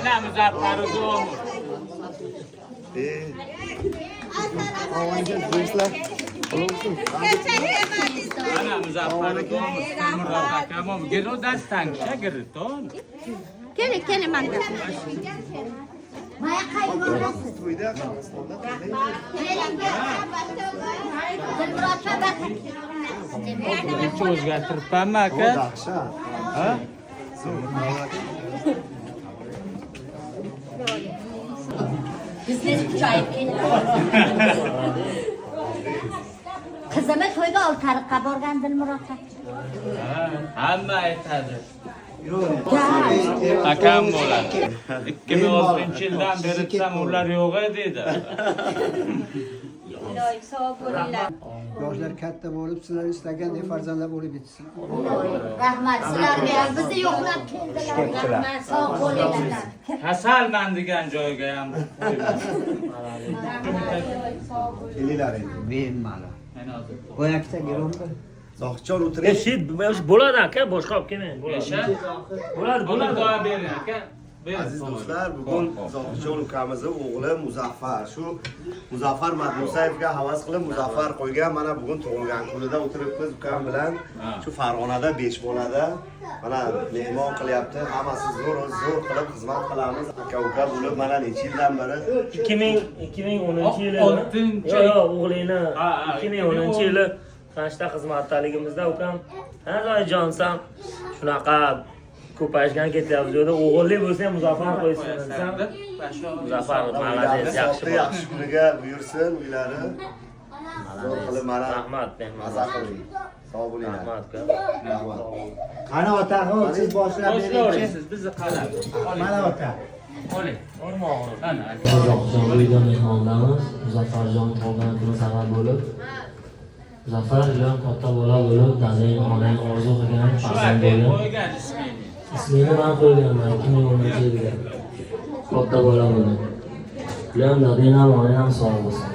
Ana Muzaffar Uzun. Ana Muzaffar Uzun. Murat akamam. Gelo dastan şagirton. Kele manda. Maya kaybolmasın. Hiç o'zgartiribman aka. Ha? Biznes kuchayib ketdi. Qizimni to'yga oltariqqa borgan Dilmurod aka. Hamma aytadi. Akam bo'ladi. 2006-yildan beri ham ular yo'q edi. Iloy sog' bo'linglar. Yoshlar katta bo'lib, sizlar istaganday farzandlar bo'lib yetsin. Rahmat sizlarga ham bizni yo'qlab keldilar. Rahmat sog' bo'linglar. Kasalman degan joyga ham Kelinglar endi, bemalol. Boyakda gironda. Zohidjon o'tiring. Bo'ladi aka, boshqa olib kelmang. Bo'ladi. Duo bering aka. Aziz do'stlar, bugun Zohidjon ukamizni o'g'li Muzaffar, shu Muzaffar Madmusayevga havas qilib Muzaffar qo'ygan. Mana bugun tug'ilgan kunida o'tiribmiz ukam bilan. Shu Farg'onada 5 bolada mana mehmon qilyapti. Hammasi zo'r qilib xizmat qilamiz. Aka bo'lib mana necha yildan beri 2010-yili. Yo'q, o'g'lingni 2010-yili qancha xizmatdaligimizda ukam Johnson shunaqa ko'payishgan ketyapti. Jo'da o'g'illi bo'lsa ham Muzaffar qo'ysin desam, Muzaffar malades yaxshi kuniga buyursin uylari. Zo'r qilib mana rahmat, maza qiling. Sog' bo'linglar. rahmat. Qani otaxon siz boshlab bering. Siz bizni qalab. Mana ota. Oling. Ana aka. Uzoqjon uyda mehmondamiz. Muzaffarjon tug'ilgan kuni sabab bo'lib Muzaffar bilan katta bola bo'lib, dadang, onang orzu qilgan farzand bo'lgan. Qo'ygan ismini. Ismini men qo'yganman 2010-yilda. Katta bola bo'ldi. Bilan dadang ham onang ham sog' bo'lsin.